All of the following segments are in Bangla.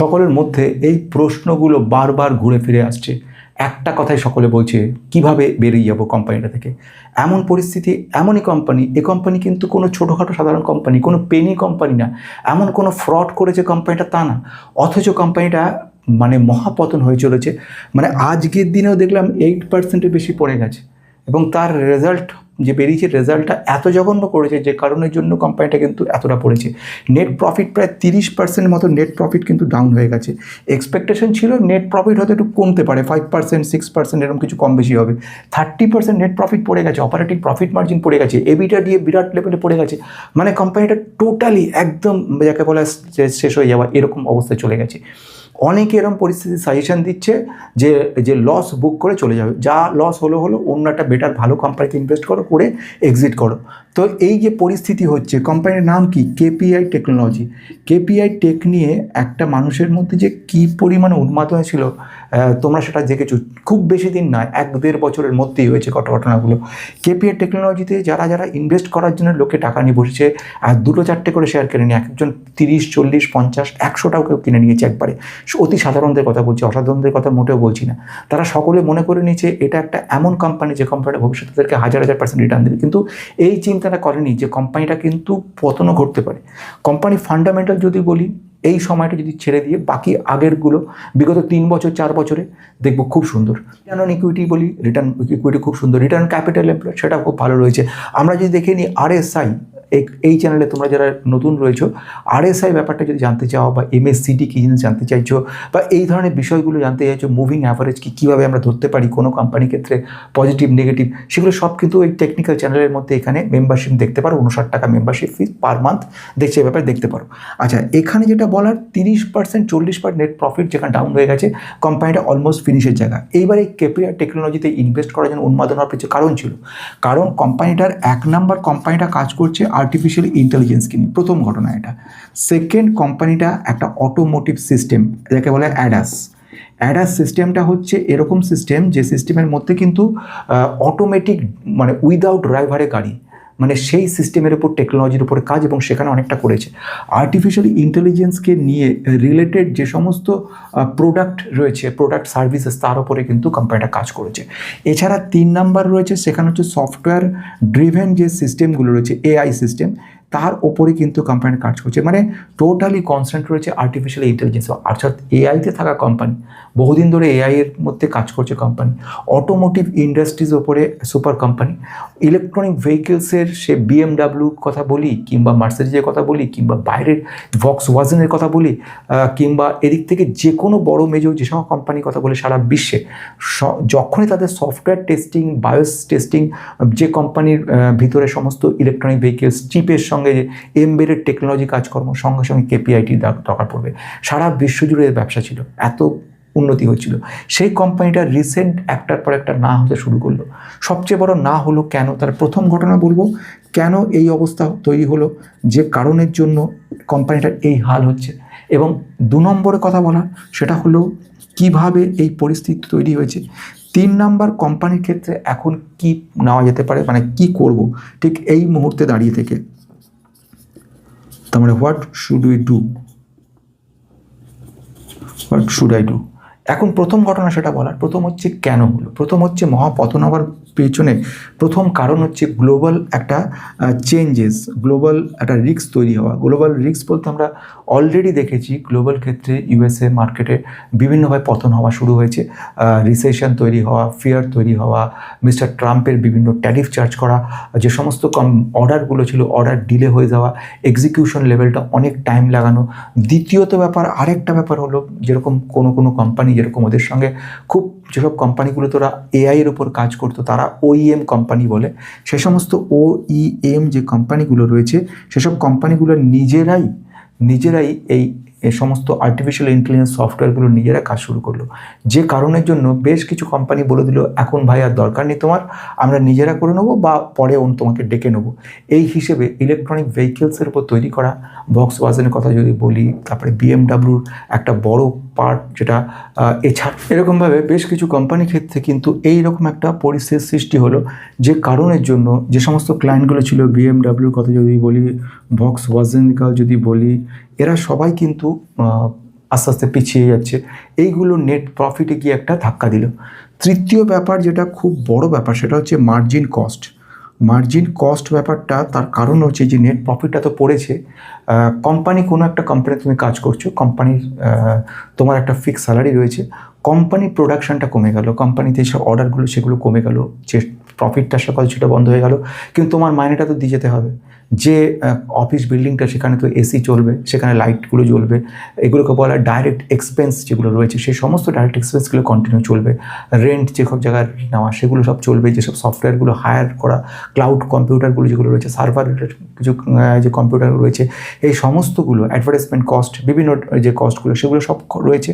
সকলের মধ্যে এই প্রশ্নগুলো বারবার ঘুরে ফিরে আসছে। একটা কথাই সকলে বলছে, কিভাবে বেরিয়ে যাব কোম্পানিটা থেকে। এমন পরিস্থিতি, এমনই কোম্পানি, এ কোম্পানি কিন্তু কোনো ছোটোখাটো সাধারণ কোম্পানি, কোনো পেনি কোম্পানি না, এমন কোনো ফ্রড করেছে কোম্পানিটা তা না, অথচ কোম্পানিটা মানে মহাপতন হয়ে চলেছে। মানে আজকের দিনেও দেখলাম 8%-এর বেশি পড়ে গেছে, এবং তার রেজাল্ট যে বেরিয়েছে, রেজাল্টটা এত জঘন্য করেছে যে কারণের জন্য কোম্পানিটা কিন্তু এতটা পড়েছে। নেট প্রফিট প্রায় 30% মতো নেট প্রফিট কিন্তু ডাউন হয়ে গেছে। এক্সপেকটেশন ছিল নেট প্রফিট হয়তো একটু কমতে পারে, 5%, 6% এরকম কিছু কম বেশি হবে। 30% নেট প্রফিট পড়ে গেছে, অপারেটিং প্রফিট মার্জিন পড়ে গেছে, এবিটা দিয়ে বিরাট লেভেলে পড়ে গেছে। মানে কোম্পানিটা টোটালি একদম যাকে বলা শেষ হয়ে যাওয়া এরকম অবস্থায় চলে গেছে। অনেকে এরকম পরিস্থিতি সাজেশন দিচ্ছে যে লস বুক করে চলে যাবে, যা লস হলো অন্য একটা বেটার ভালো কোম্পানিতে ইনভেস্ট করে এক্সিট করো। তো এই যে পরিস্থিতি হচ্ছে, কোম্পানির নাম কি? KPI technology. কেপিআই টেক নিয়ে একটা মানুষের মধ্যে যে কী পরিমাণে উন্মাদ হয়েছিল তোমরা সেটা দেখেছো। খুব বেশি দিন নয়, 1-1.5 বছরের মধ্যেই হয়েছে ঘটনাগুলো। কেপিআই টেকনোলজিতে যারা ইনভেস্ট করার জন্য লোকে টাকা নিয়ে বসেছে, আর 2-4টে করে শেয়ার কিনে নিয়ে একজন 30, 40, 50, 100টাও কেউ কিনে নিয়েছে একবারে। অতি সাধারণদের কথা বলছি, অসাধারণদের কথা মোটেও বলছি না। তারা সকলে মনে করে নিয়েছে এটা একটা এমন কোম্পানি যে কোম্পানিটা ভবিষ্যতে তাদেরকে 1000% রিটার্ন দেবে, কিন্তু এই চিন্তাটা করেনি যে কোম্পানিটা কিন্তু পতনও ঘটতে পারে। কোম্পানি ফান্ডামেন্টাল যদি বলি, এই সময়টা যদি ছেড়ে দিয়ে বাকি আগেরগুলো বিগত 3 বছর 4 বছরে দেখবো খুব সুন্দর। রিটার্ন অন ইকুইটি বলি, রিটার্ন ইকুইটি খুব সুন্দর, রিটার্ন ক্যাপিটাল এমপ্লয়েড সেটা খুব ভালো রয়েছে। আমরা যদি দেখে নিই আরএসআই, এই চ্যানেলে তোমরা যারা নতুন রয়েছো, আরএসআই ব্যাপারটা যদি জানতে চাও, বা এমএসসিডি কী জিনিস জানতে চাইছো, বা এই ধরনের বিষয়গুলো জানতে চাইছো, মুভিং অ্যাভারেজ কীভাবে আমরা ধরতে পারি কোনো কোম্পানির ক্ষেত্রে পজিটিভ নেগেটিভ, সেগুলো সব কিন্তু এই টেকনিক্যাল চ্যানেলের মধ্যে এখানে মেম্বারশিপ দেখতে পারো। 59 টাকা মেম্বারশিপ ফিস পার মান্থ, দেখছে এই ব্যাপারে দেখতে পারো। আচ্ছা, এখানে যেটা বলার 30%, 40% নেট প্রফিট যেখানে ডাউন হয়ে গেছে, কোম্পানিটা অলমোস্ট ফিনিশের জায়গা। এইবার এই কেপিআই টেকনোলজিতে ইনভেস্ট করার জন্য উন্মাদন হওয়ার পিছনে কারণ ছিল, কারণ কোম্পানিটার 1 নম্বর কোম্পানিটা কাজ করছে আর্টিফিশিয়াল ইন্টেলিজেন্সকে নিয়ে, প্রথম ঘটনা এটা। সেকেন্ড, কোম্পানিটা একটা অটোমোটিভ সিস্টেম যাকে বলে অ্যাডাস সিস্টেমটা হচ্ছে এরকম সিস্টেম যে সিস্টেমের মধ্যে কিন্তু অটোমেটিক মানে উইদাউট ড্রাইভারে গাড়ি, মানে সেই সিস্টেমের উপর টেকনোলজির উপরে কাজ, এবং সেখানে অনেকটা করেছে। আর্টিফিশিয়াল ইন্টেলিজেন্সকে নিয়ে রিলেটেড যে সমস্ত প্রোডাক্ট রয়েছে, প্রোডাক্ট সার্ভিসেস, তার উপরে কিন্তু কোম্পানিটা কাজ করেছে। এছাড়া 3 নাম্বার রয়েছে, সেখানে হচ্ছে সফটওয়্যার ড্রিভেন যে সিস্টেমগুলো রয়েছে, এআই সিস্টেম, তার ওপরে কিন্তু কোম্পানি কাজ করছে। মানে টোটালি কনসেন্ট্রেট রয়েছে আর্টিফিশিয়াল ইন্টেলিজেন্স, অর্থাৎ এআইতে থাকা কোম্পানি, বহুদিন ধরে এআইয়ের মধ্যে কাজ করছে কোম্পানি। অটোমোটিভ ইন্ডাস্ট্রিজ ওপরে সুপার কোম্পানি। ইলেকট্রনিক ভেহিকেলসের সে বিএমডাব্লিউ কথা বলি, কিংবা মার্সিডিজের কথা বলি, কিংবা বাইরের ভক্সওয়াগনের কথা বলি, কিংবা এদিক থেকে যে কোনো বড় মেজর যে সব কোম্পানির কথা বলি সারা বিশ্বে, যখনই তাদের সফটওয়্যার টেস্টিং, বায়োস টেস্টিং, যে কোম্পানির ভিতরে সমস্ত ইলেকট্রনিক ভেহিকেলস চিপের সঙ্গে যে এমবেডেড টেকনোলজি কাজকর্ম, সঙ্গে সঙ্গে কেপিআইটি দরকার পড়বে। সারা বিশ্বজুড়ে এর ব্যবসা ছিল, এত উন্নতি হচ্ছিল। সেই কোম্পানিটা রিসেন্ট একটার পর একটা না হতে শুরু করলো। সবচেয়ে বড় না হলো কেন, তার প্রথম ঘটনা বলবো কেন এই অবস্থা তৈরি হলো, যে কারণের জন্য কোম্পানিটার এই হাল হচ্ছে। এবং 2 নম্বরে কথা বলা, সেটা হলো কিভাবে এই পরিস্থিতি তৈরি হয়েছে। 3 নাম্বার, কোম্পানির ক্ষেত্রে এখন কি নেওয়া যেতে পারে, মানে কি করব ঠিক এই মুহূর্তে দাঁড়িয়ে থেকে। তার মানে হোয়াট শুড আই ডু। এখন প্রথম ঘটনা সেটা বলার, প্রথম হচ্ছে কেন হলো, প্রথম হচ্ছে মহাপতন হওয়ার পেছনে প্রথম কারণ হচ্ছে গ্লোবাল একটা চেঞ্জেস, গ্লোবাল একটা রিস্ক তৈরি হওয়া। গ্লোবাল রিস্ক বলতে আমরা অলরেডি দেখেছি গ্লোবাল ক্ষেত্রে ইউএসএ মার্কেটে বিভিন্নভাবে পতন হওয়া শুরু হয়েছে, রিসেশন তৈরি হওয়া, ফিয়ার তৈরি হওয়া, মিস্টার ট্রাম্পের বিভিন্ন ট্যারিফ চার্জ করা, যে সমস্ত অর্ডারগুলো ছিল অর্ডার ডিলে হয়ে যাওয়া, এক্সিকিউশন লেভেলটা অনেক টাইম লাগানো। দ্বিতীয়ত ব্যাপার, আরেকটা ব্যাপার হলো, যেরকম কোনো কোম্পানি, যেরকম ওদের সঙ্গে খুব যেসব কোম্পানিগুলো তোরা এআইয়ের উপর কাজ করতো তারা ওইএম কোম্পানি বলে, সে সমস্ত ওইএম যে কোম্পানিগুলো রয়েছে, সেসব কোম্পানিগুলো নিজেরাই এই সমস্ত আর্টিফিশিয়াল ইন্টেলিজেন্স সফটওয়্যারগুলো নিজেরা কাজ শুরু করলো, যে কারণের জন্য বেশ কিছু কোম্পানি বলে দিল এখন ভাই আর দরকার নেই তোমার, আমরা নিজেরা করে নেবো বা পরে তোমাকে ডেকে নেবো। এই হিসেবে ইলেকট্রনিক ভেহিকেলসের উপর তৈরি করা ভক্সওয়াগনের কথা যদি বলি, তারপরে বিএমডাব্লিউর একটা বড় পার্ট যেটা, এছাড়া এরকমভাবে বেশ কিছু কোম্পানির ক্ষেত্রে কিন্তু এইরকম একটা পরিস্থিতির সৃষ্টি হলো, যে কারণের জন্য যে সমস্ত ক্লায়েন্টগুলো ছিল, বিএমডাব্লিউর কথা যদি বলি, ভক্সওয়াগন যদি বলি, এরা সবাই কিন্তু আস্তে আস্তে পিছিয়ে যাচ্ছে, এইগুলো নেট প্রফিটে গিয়ে একটা ধাক্কা দিল। তৃতীয় ব্যাপার যেটা খুব বড় ব্যাপার সেটা হচ্ছে মার্জিন কস্ট। মার্জিন কস্ট ব্যাপারটা তার কারণ হচ্ছে যে নেট প্রফিটটা তো পড়েছে, কোম্পানি, কোনো একটা কোম্পানি তুমি কাজ করছো, কোম্পানির তোমার একটা ফিক্স স্যালারি রয়েছে, কোম্পানির প্রোডাকশনটা কমে গেল, কোম্পানিতে যে অর্ডারগুলো সেগুলো কমে গেল, যে প্রফিটটা আসার কথা সেটা বন্ধ হয়ে গেল, কিন্তু তোমার মাইনেটা তো দিয়ে যেতে হবে। যে অফিস বিল্ডিংটা সেখানে তো এসি চলবে, সেখানে লাইটগুলো জ্বলবে, এগুলোকে বলা ডাইরেক্ট এক্সপেন্স যেগুলো রয়েছে সেই সমস্ত ডাইরেক্ট এক্সপেন্সগুলো কন্টিনিউ চলবে। রেন্ট যেসব জায়গায় নেওয়া সেগুলো সব চলবে, যেসব সফটওয়্যারগুলো হায়ার করা, ক্লাউড কম্পিউটারগুলো যেগুলো রয়েছে, সার্ভার কিছু যে কম্পিউটার রয়েছে, এই সমস্তগুলো, অ্যাডভার্টাইজমেন্ট কস্ট, বিভিন্ন যে কস্টগুলো সেগুলো সব রয়েছে।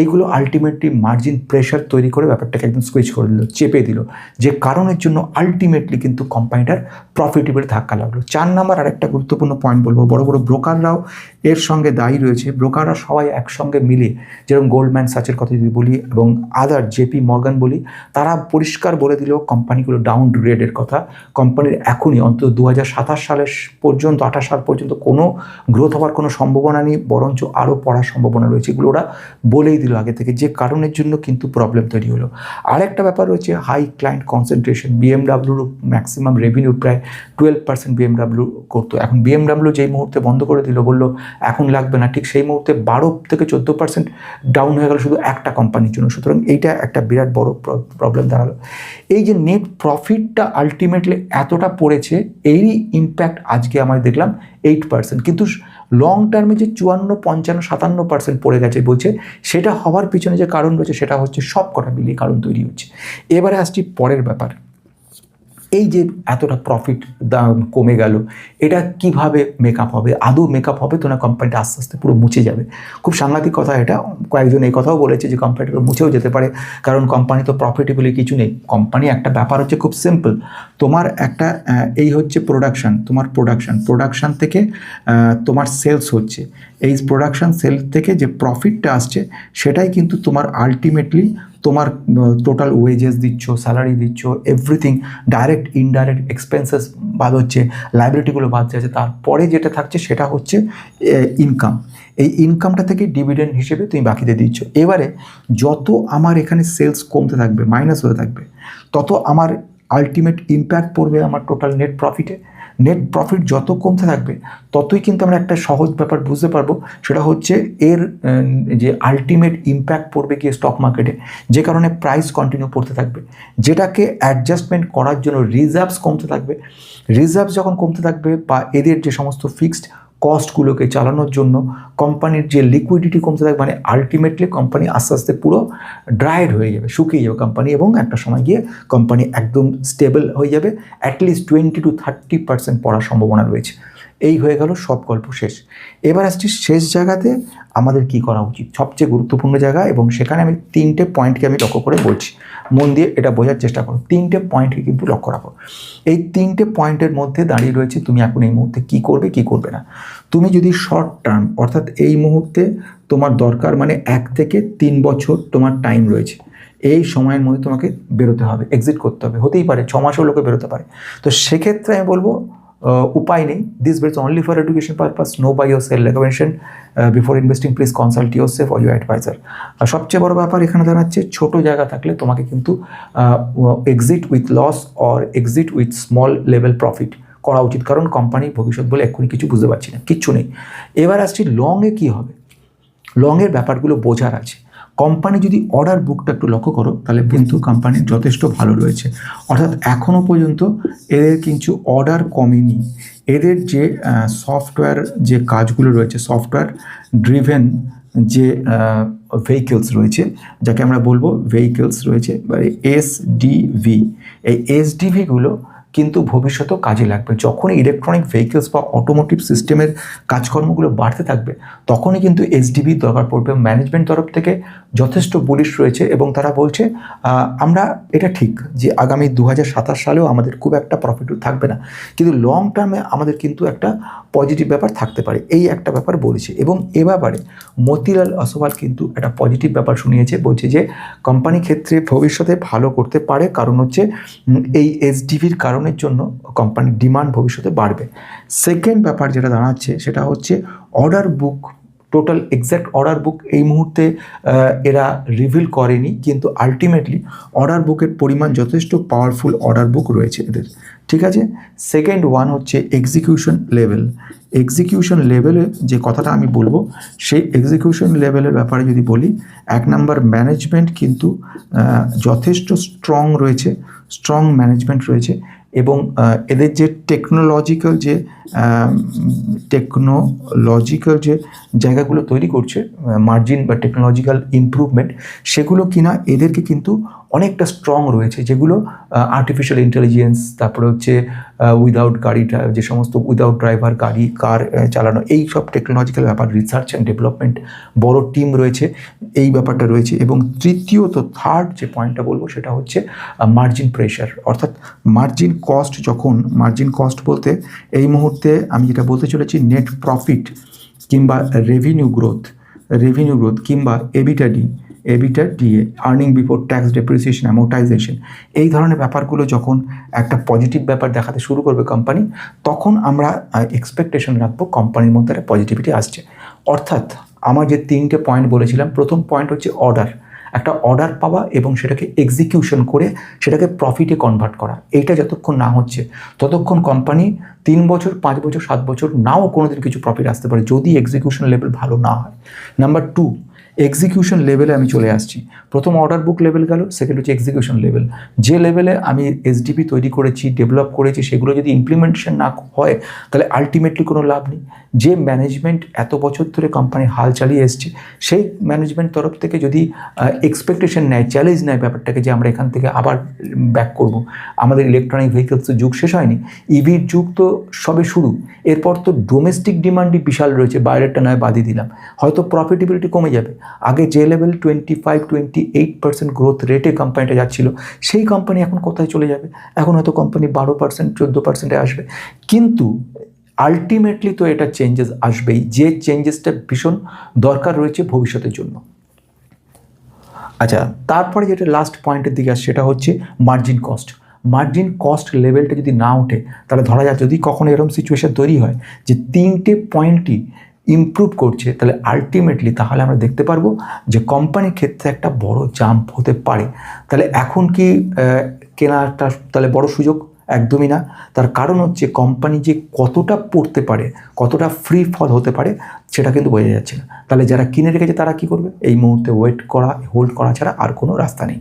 এইগুলো আলটিমেটলি মার্জিন প্রেশার তৈরি করে ব্যাপারটাকে একদম সুইচ করে দিল, চেপে দিল, যে কারণের জন্য আলটিমেটলি কিন্তু কোম্পানিটার প্রফিটেবল ধাক্কা লাগলো। 4 নাম্বার আরেকটা গুরুত্বপূর্ণ পয়েন্ট বলবো, বড় বড় ব্রোকাররাও এর সঙ্গে দায়ী রয়েছে। ব্রোকাররা সবাই একসঙ্গে মিলে, যেরকম গোল্ডম্যান সাচের কথা যদি বলি এবং আদার জেপি মর্গান বলি, তারা পরিষ্কার বলে দিল কোম্পানিগুলো ডাউন গ্রেডের কথা। কোম্পানির এখনই অন্তত 2027 সালের পর্যন্ত, 28 সাল পর্যন্ত কোনো গ্রোথ হওয়ার কোনো সম্ভাবনা নেই, বরঞ্চ আরও পড়ার সম্ভাবনা রয়েছে। এগুলো ওরা বলেই দিল আগে থেকে, যে কারণের জন্য কিন্তু প্রবলেম তৈরি হলো। আরেকটা ব্যাপার রয়েছে হাই ক্লায়েন্ট কনসেন্ট্রেশন। বিএমডাব্লিউর ম্যাক্সিমাম রেভিনিউ প্রায় 12% বিএমডাব্লিউ করতো, এখন বিএমডাব্লিউ যেই মুহূর্তে বন্ধ করে দিল, বললো এখন লাগবে না, ঠিক সেই মুহূর্তে 12 থেকে 14% ডাউন হয়ে গেল শুধু একটা কোম্পানির জন্য। সুতরাং এইটা একটা বিরাট বড় প্রবলেম দাঁড়ালো। এই যে নেট প্রফিটটা আলটিমেটলি এতটা পড়েছে, এরই ইম্প্যাক্ট আজকে আমরা দেখলাম 8%, কিন্তু লং টার্মে যে 54, 55, 57% পড়ে গেছে বলছে, সেটা হওয়ার পিছনে যে কারণ রয়েছে সেটা হচ্ছে সব কটা মিলিয়ে কারণ তৈরি হচ্ছে। এবারে আসছি পরের ব্যাপার, এই যে এতটা প্রফিট দাম কমে গেল, এটা কিভাবে মেকআপ হবে? আদৌ মেকআপ হবে তো না কোম্পানিটা আস্তে আস্তে পুরো মুছে যাবে? খুব সাংঘাতিক কথা এটা। কয়েকজন এই কথাও বলেছে যে কোম্পানিটা তো মুছেও যেতে পারে, কারণ কোম্পানি তো প্রফিটেবলি কিছু নেই। কোম্পানি একটা ব্যাপার হচ্ছে খুব সিম্পল, তোমার একটা এই হচ্ছে প্রোডাকশান, তোমার প্রোডাকশান থেকে তোমার সেলস হচ্ছে, এই প্রোডাকশান সেল থেকে যে প্রফিটটা আসছে সেটাই কিন্তু তোমার আলটিমেটলি তোমার টোটাল ওয়েজেস দিচ্ছ, স্যালারি দিচ্ছ, এভরিথিং, ডাইরেক্ট ইনডাইরেক্ট এক্সপেন্সেস বাদ হচ্ছে, লাইবিলিটিগুলো বাদ যাচ্ছে, তারপরে যেটা থাকছে সেটা হচ্ছে ইনকাম। এই ইনকামটা থেকে ডিভিডেন্ড হিসেবে তুমি বাকিতে দিচ্ছ। এবারে যত আমার এখানে সেলস কমতে থাকবে, মাইনাস হতে থাকবে, তত আমার আলটিমেট ইম্প্যাক্ট পড়বে আমার টোটাল নেট প্রফিটে। নেট প্রফিট যত কমতে থাকবে ততই কিন্তু আমরা একটা সহজ ব্যাপার বুঝতে পারবো, সেটা হচ্ছে এর যে আলটিমেট ইম্প্যাক্ট পড়বে গিয়ে স্টক মার্কেটে, যে কারণে প্রাইস কন্টিনিউ পড়তে থাকবে, যেটাকে অ্যাডজাস্টমেন্ট করার জন্য রিজার্ভস কমতে থাকবে। রিজার্ভস যখন কমতে থাকবে বা এদের যে সমস্ত ফিক্সড কস্টগুলোকে চালানোর জন্য কোম্পানির যে লিকুইডিটি কমতে থাকবে, মানে আলটিমেটলি কোম্পানি আস্তে আস্তে পুরো ড্রাইড হয়ে যাবে, শুকিয়ে যাবে কোম্পানি, এবং একটা সময় গিয়ে কোম্পানি একদম স্টেবল হয়ে যাবে, অ্যাটলিস্ট 20 to 30% পড়ার সম্ভাবনা রয়েছে। এই হয়ে গেল সব গল্প শেষ। এবার আসছি শেষ জায়গাতে আমাদের কি করা উচিত, সবচেয়ে গুরুত্বপূর্ণ জায়গা, এবং সেখানে আমি 3টে পয়েন্টকে আমি লক্ষ্য করে বলছি, মন দিয়ে এটা বোঝার চেষ্টা করো। 3টে পয়েন্টকে কিন্তু লক্ষ্য রাখো। এই 3টে পয়েন্টের মধ্যে দাঁড়িয়ে রয়েছে তুমি এখন এই মুহূর্তে কী করবে কী করবে না। তুমি যদি শর্ট টার্ম, অর্থাৎ এই মুহূর্তে তোমার দরকার, মানে 1 থেকে 3 বছর তোমার টাইম রয়েছে, এই সময়ের মধ্যে তোমাকে বেরোতে হবে, এক্সিট করতে হবে, হতেই পারে 6 মাসও লোকে বেরোতে পারে। তো সেক্ষেত্রে আমি বলবো উপায় নেই, this bets only for education purpose, no buy your sell recommendation, before investing please consult your self or your advisor. আর সবচেয়ে বড় ব্যাপার এখানে দাঁড়াচ্ছে, ছোটো জায়গা থাকলে তোমাকে কিন্তু exit with loss or exit with small level profit করা উচিত, কারণ কোম্পানির ভবিষ্যৎ বলে এক্ষুনি কিছু বুঝতে পারছি না, কিচ্ছু নেই। এবার আসছি লংয়ে কী হবে। লংয়ের ব্যাপারগুলো বোঝার আছে। কোম্পানি যদি অর্ডার বুকটা একটু লক্ষ্য করো, তাহলে কিন্তু কোম্পানির যথেষ্ট ভালো রয়েছে, অর্থাৎ এখনও পর্যন্ত এদের কিছু অর্ডার কমেনি। এদের যে সফটওয়্যার যে কাজগুলো রয়েছে, সফটওয়্যার ড্রিভেন যে ভেহিকেলস রয়েছে, যাকে আমরা বলবো ভেহিকেলস রয়েছে, এসডিভি, এই এসডিভিগুলো কিন্তু ভবিষ্যতেও কাজে লাগবে। যখনই ইলেকট্রনিক ভেহিকেলস বা অটোমোটিভ সিস্টেমের কাজকর্মগুলো বাড়তে থাকবে, তখনই কিন্তু এসডিভি দরকার পড়বে। ম্যানেজমেন্ট তরফ থেকে যথেষ্ট বুলিশ রয়েছে, এবং তারা বলছে আমরা এটা ঠিক যে আগামী 2027 সালেও আমাদের খুব একটা প্রফিট থাকবে না, কিন্তু লং টার্মে আমাদের কিন্তু একটা পজিটিভ ব্যাপার থাকতে পারে, এই একটা ব্যাপার বলেছে। এবং এ ব্যাপারে মতিলাল অসওয়াল কিন্তু একটা পজিটিভ ব্যাপার শুনিয়েছে, বলছে যে কোম্পানি ক্ষেত্রে ভবিষ্যতে ভালো করতে পারে, কারণ হচ্ছে এই এসডিভির কারণের জন্য কোম্পানির ডিমান্ড ভবিষ্যতে বাড়বে। সেকেন্ড ব্যাপার যেটা দাঁড়াচ্ছে সেটা হচ্ছে order book total exact order book এই মুহূর্তে এরা রিভিল করেনি, কিন্তু আলটিমেটলি অর্ডার বুকের পরিমাণ যথেষ্ট পাওয়ারফুল অর্ডার বুক রয়েছে এদের, ঠিক আছে। সেকেন্ড ওয়ান হচ্ছে এক্সিকিউশন লেভেল। এক্সিকিউশন লেভেলে যে কথাটা আমি বলবো, সেই এক্সিকিউশন লেভেলের ব্যাপারে যদি বলি, এক নাম্বার ম্যানেজমেন্ট কিন্তু যথেষ্ট স্ট্রং রয়েছে, স্ট্রং ম্যানেজমেন্ট রয়েছে, এবং এদের যে টেকনোলজিক্যাল যে জায়গাগুলো তৈরি করছে, মার্জিন বা টেকনোলজিক্যাল ইমপ্রুভমেন্ট, সেগুলো কিনা এদেরকে কিন্তু অনেকটা স্ট্রং রয়েছে, যেগুলো আর্টিফিশিয়াল ইন্টেলিজেন্স, তারপরে হচ্ছে উইদাউট গাড়ি, যে সমস্ত উইদাউট ড্রাইভার গাড়ি কার চালানো, এই সব টেকনোলজিক্যাল ব্যাপার, রিসার্চ অ্যান্ড ডেভেলপমেন্ট বড় টিম রয়েছে, এই ব্যাপারটা রয়েছে। এবং তৃতীয়ত থার্ড যে পয়েন্টটা বলবো সেটা হচ্ছে মার্জিন প্রেশার, অর্থাৎ মার্জিন কস্ট। যখন মার্জিন কস্ট বলতে এই মুহূর্তে আমি যেটা বলতে চলেছি, নেট প্রফিট কিংবা রেভিনিউ গ্রোথ কিংবা EBITDA, earning before tax, depreciation, amortisation, এই ধরনের ব্যাপারগুলো যখন একটা পজিটিভ ব্যাপার দেখাতে শুরু করবে কোম্পানি, তখন আমরা এক্সপেকটেশন রাখবো কোম্পানির মধ্যে একটা পজিটিভিটি আসছে। অর্থাৎ আমার যে তিনটে পয়েন্ট বলেছিলাম, প্রথম পয়েন্ট হচ্ছে অর্ডার, একটা অর্ডার পাওয়া এবং সেটাকে এক্সিকিউশন করে সেটাকে প্রফিটে কনভার্ট করা, এইটা যতক্ষণ না হচ্ছে ততক্ষণ কোম্পানি 3 বছর 5 বছর 7 বছর নাও কোনোদিন কিছু প্রফিট আসতে পারে, যদি এক্সিকিউশন লেভেল ভালো না হয়। নাম্বার 2, এক্সিকিউশন লেভেলে আমি চলে আসছি। প্রথম অর্ডার বুক লেভেল গেল, সেকেন্ড হচ্ছে এক্সিকিউশন লেভেল। যে লেভেলে আমি এসডিপি তৈরি করেছি, ডেভেলপ করেছি, সেগুলো যদি ইমপ্লিমেন্টেশন না হয় তাহলে আলটিমেটলি কোনো লাভ নেই। যে ম্যানেজমেন্ট এত বছর ধরে কোম্পানির হাল চালিয়ে এসছে, সেই ম্যানেজমেন্ট তরফ থেকে যদি এক্সপেকটেশন নেয়, চ্যালেঞ্জ নেয় ব্যাপারটাকে, যে আমরা এখান থেকে আবার ব্যাক করব, আমাদের ইলেকট্রনিক ভেহিকলস তো যুগ শেষ হয়নি, ইভির যুগ তো সবে শুরু, এরপর তো ডোমেস্টিক ডিমান্ডই বিশাল রয়েছে, বাইরেরটা নয় বাদই দিলাম, হয়তো প্রফিটেবিলিটি কমে যাবে। আগে যে লেভেল 25-28% গ্রোথ রেটে কোম্পানিটা যাচ্ছিল, সেই কোম্পানি এখন কোথায় চলে যাবে? এখন হয়তো কোম্পানি 12% 14%-এ আসবে, কিন্তু আলটিমেটলি তো এটা চেঞ্জেস আসবেই, যে চেঞ্জেসটা ভীষণ দরকার রয়েছে ভবিষ্যতের জন্য। আচ্ছা, তারপরে যেটা লাস্ট পয়েন্টের দিকে আসে সেটা হচ্ছে মার্জিন কস্ট। মার্জিন কস্ট লেভেলটা যদি না ওঠে, তাহলে ধরা যাক যদি কখনো এরকম সিচুয়েশন তৈরি হয় যে 3টে পয়েন্টই ইমপ্রুভ করছে, তাহলে আলটিমেটলি তাহলে আমরা দেখতে পারবো যে কোম্পানির ক্ষেত্রে একটা বড় জাম্প হতে পারে। তাহলে এখন কি কেনাটা তাহলে বড় সুযোগ? একদমই না। তার কারণ হচ্ছে কোম্পানি যে কতটা পড়তে পারে, কতটা ফ্রি ফল হতে পারে, সেটা কিন্তু বোঝা যাচ্ছে না। তাহলে যারা কিনে রেখেছে তারা কি করবে? এই মুহূর্তে হোল্ড করা ছাড়া আর কোনো রাস্তা নেই।